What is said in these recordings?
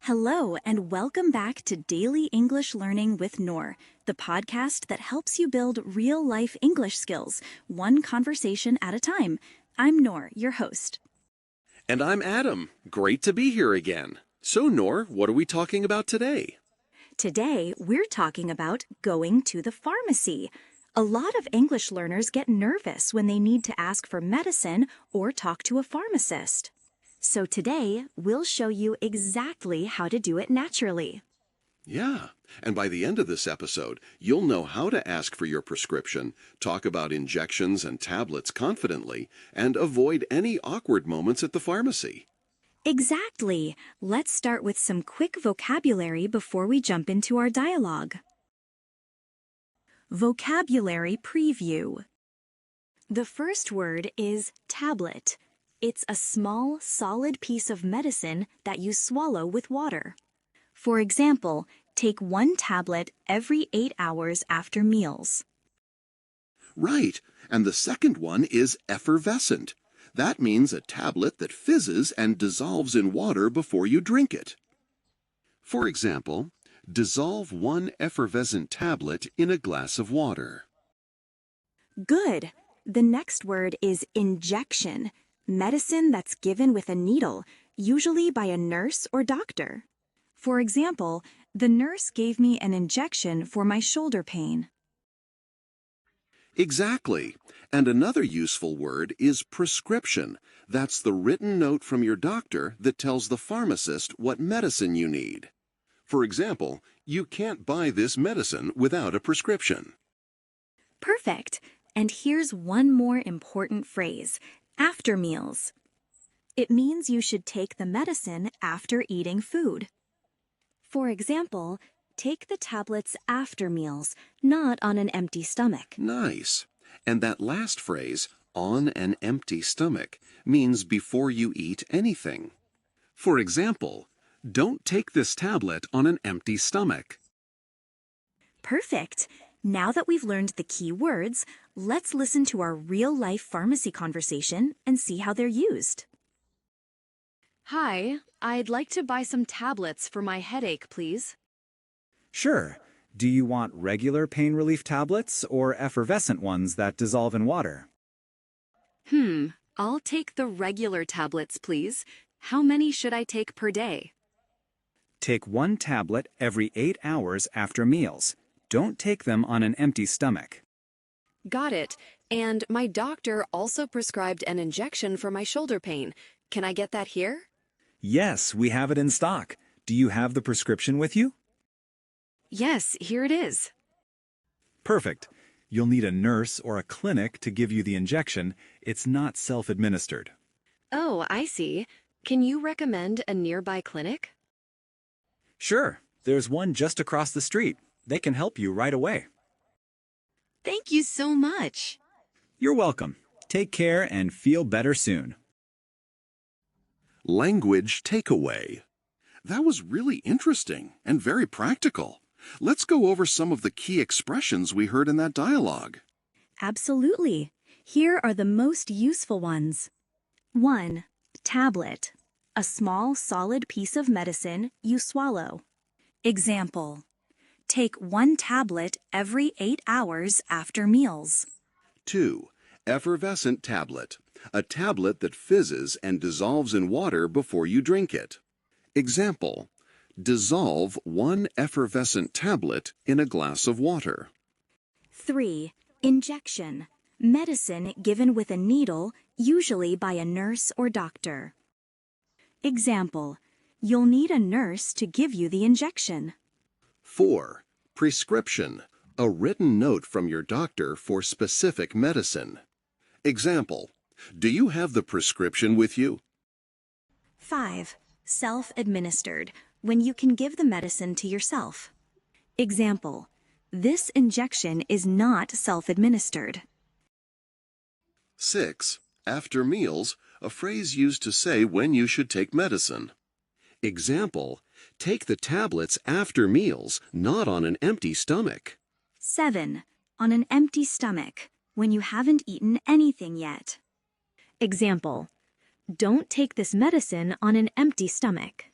Hello, and welcome back to Daily English Learning with Nour, the podcast that helps you build real-life English skills, one conversation at a time. I'm Nour, your host. And I'm Adam. Great to be here again. So, Nour, what are we talking about today? Today, we're talking about going to the pharmacy. A lot of English learners get nervous when they need to ask for medicine or talk to a pharmacist. So today, we'll show you exactly how to do it naturally. Yeah, and by the end of this episode, you'll know how to ask for your prescription, talk about injections and tablets confidently, and avoid any awkward moments at the pharmacy. Exactly. Let's start with some quick vocabulary before we jump into our dialogue. Vocabulary preview. The first word is tablet. It's a small, solid piece of medicine that you swallow with water. For example, take one tablet every 8 hours after meals. Right, and the second one is effervescent. That means a tablet that fizzes and dissolves in water before you drink it. For example, dissolve one effervescent tablet in a glass of water. Good. The next word is injection. Medicine that's given with a needle, usually by a nurse or doctor. For example, the nurse gave me an injection for my shoulder pain. Exactly. And another useful word is prescription. That's the written note from your doctor that tells the pharmacist what medicine you need. For example, you can't buy this medicine without a prescription. Perfect. And here's one more important phrase. After meals. It means you should take the medicine after eating food. For example, take the tablets after meals, not on an empty stomach. Nice. And that last phrase, on an empty stomach, means before you eat anything. For example, don't take this tablet on an empty stomach. Perfect. Now that we've learned the key words, let's listen to our real-life pharmacy conversation and see how they're used. Hi, I'd like to buy some tablets for my headache, please. Sure. Do you want regular pain relief tablets or effervescent ones that dissolve in water? I'll take the regular tablets, please. How many should I take per day? Take one tablet every 8 hours after meals. Don't take them on an empty stomach. Got it. And my doctor also prescribed an injection for my shoulder pain. Can I get that here? Yes, we have it in stock. Do you have the prescription with you? Yes, here it is. Perfect. You'll need a nurse or a clinic to give you the injection. It's not self-administered. Oh, I see. Can you recommend a nearby clinic? Sure. There's one just across the street. They can help you right away. Thank you so much. You're welcome. Take care and feel better soon. Language takeaway. That was really interesting and very practical. Let's go over some of the key expressions we heard in that dialogue. Absolutely. Here are the most useful ones. 1. Tablet. A small, solid piece of medicine you swallow. Example. Take one tablet every 8 hours after meals. 2. Effervescent tablet. A tablet that fizzes and dissolves in water before you drink it. Example. Dissolve one effervescent tablet in a glass of water. 3. Injection. Medicine given with a needle, usually by a nurse or doctor. Example. You'll need a nurse to give you the injection. 4. Prescription. A written note from your doctor for specific medicine. Example. Do you have the prescription with you? 5. Self-administered. When you can give the medicine to yourself. Example. This injection is not self-administered. 6. After meals, a phrase used to say when you should take medicine. Example. Take the tablets after meals, not on an empty stomach. 7. On an empty stomach, when you haven't eaten anything yet. Example. Don't take this medicine on an empty stomach.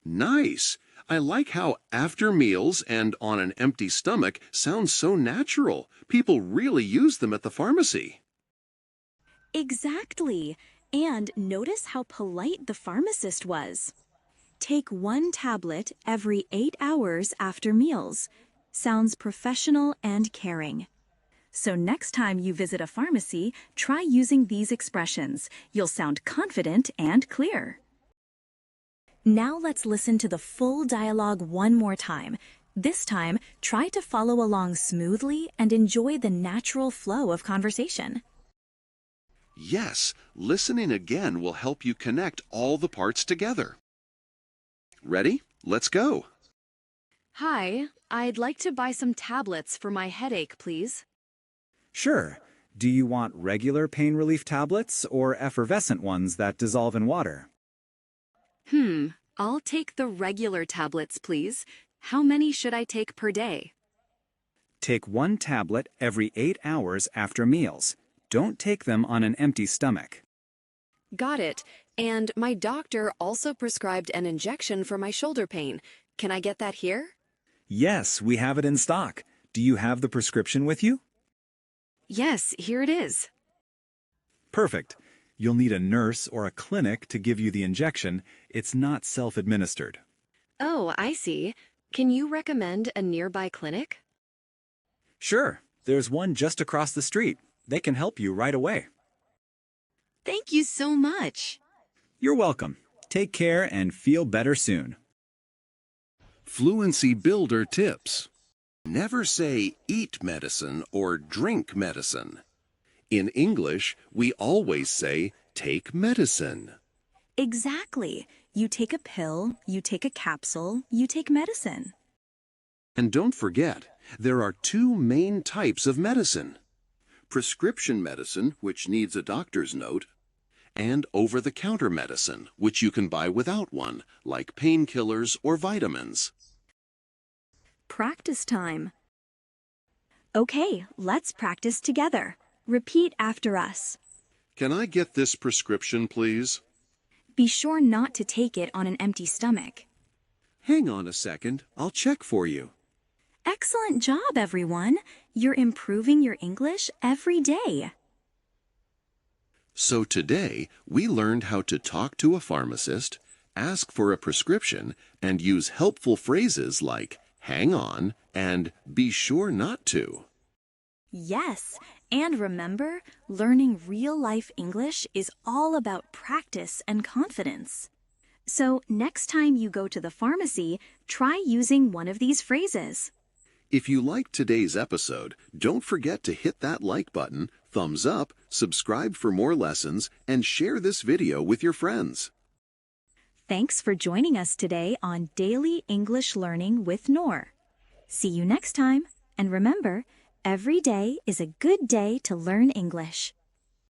Nice! I like how after meals and on an empty stomach sounds so natural. People really use them at the pharmacy. Exactly. And notice how polite the pharmacist was. Take 1 tablet every 8 hours after meals. Sounds professional and caring. So next time you visit a pharmacy, try using these expressions. You'll sound confident and clear. Now let's listen to the full dialogue one more time. This time, try to follow along smoothly and enjoy the natural flow of conversation. Yes, listening again will help you connect all the parts together. Ready? Let's go. Hi, I'd like to buy some tablets for my headache, please. Sure. Do you want regular pain relief tablets or effervescent ones that dissolve in water? I'll take the regular tablets, please. How many should I take per day? Take 1 tablet every 8 hours after meals. Don't take them on an empty stomach. Got it. And my doctor also prescribed an injection for my shoulder pain. Can I get that here? Yes, we have it in stock. Do you have the prescription with you? Yes, here it is. Perfect. You'll need a nurse or a clinic to give you the injection. It's not self-administered. Oh, I see. Can you recommend a nearby clinic? Sure. There's one just across the street. They can help you right away. Thank you so much. You're welcome. Take care and feel better soon. Fluency Builder Tips. Never say eat medicine or drink medicine. In English, we always say take medicine. Exactly. You take a pill, you take a capsule, you take medicine. And don't forget, there are 2 main types of medicine. Prescription medicine, which needs a doctor's note, and over-the-counter medicine, which you can buy without one, like painkillers or vitamins. Practice time. Okay, let's practice together. Repeat after us. Can I get this prescription, please? Be sure not to take it on an empty stomach. Hang on a second, I'll check for you. Excellent job, everyone. You're improving your English every day. So today, we learned how to talk to a pharmacist, ask for a prescription, and use helpful phrases like hang on and be sure not to. Yes, and remember, learning real-life English is all about practice and confidence. So next time you go to the pharmacy, try using one of these phrases. If you liked today's episode, don't forget to hit that like button, thumbs up, subscribe for more lessons, and share this video with your friends. Thanks for joining us today on Daily English Learning with Nour. See you next time, and remember, every day is a good day to learn English.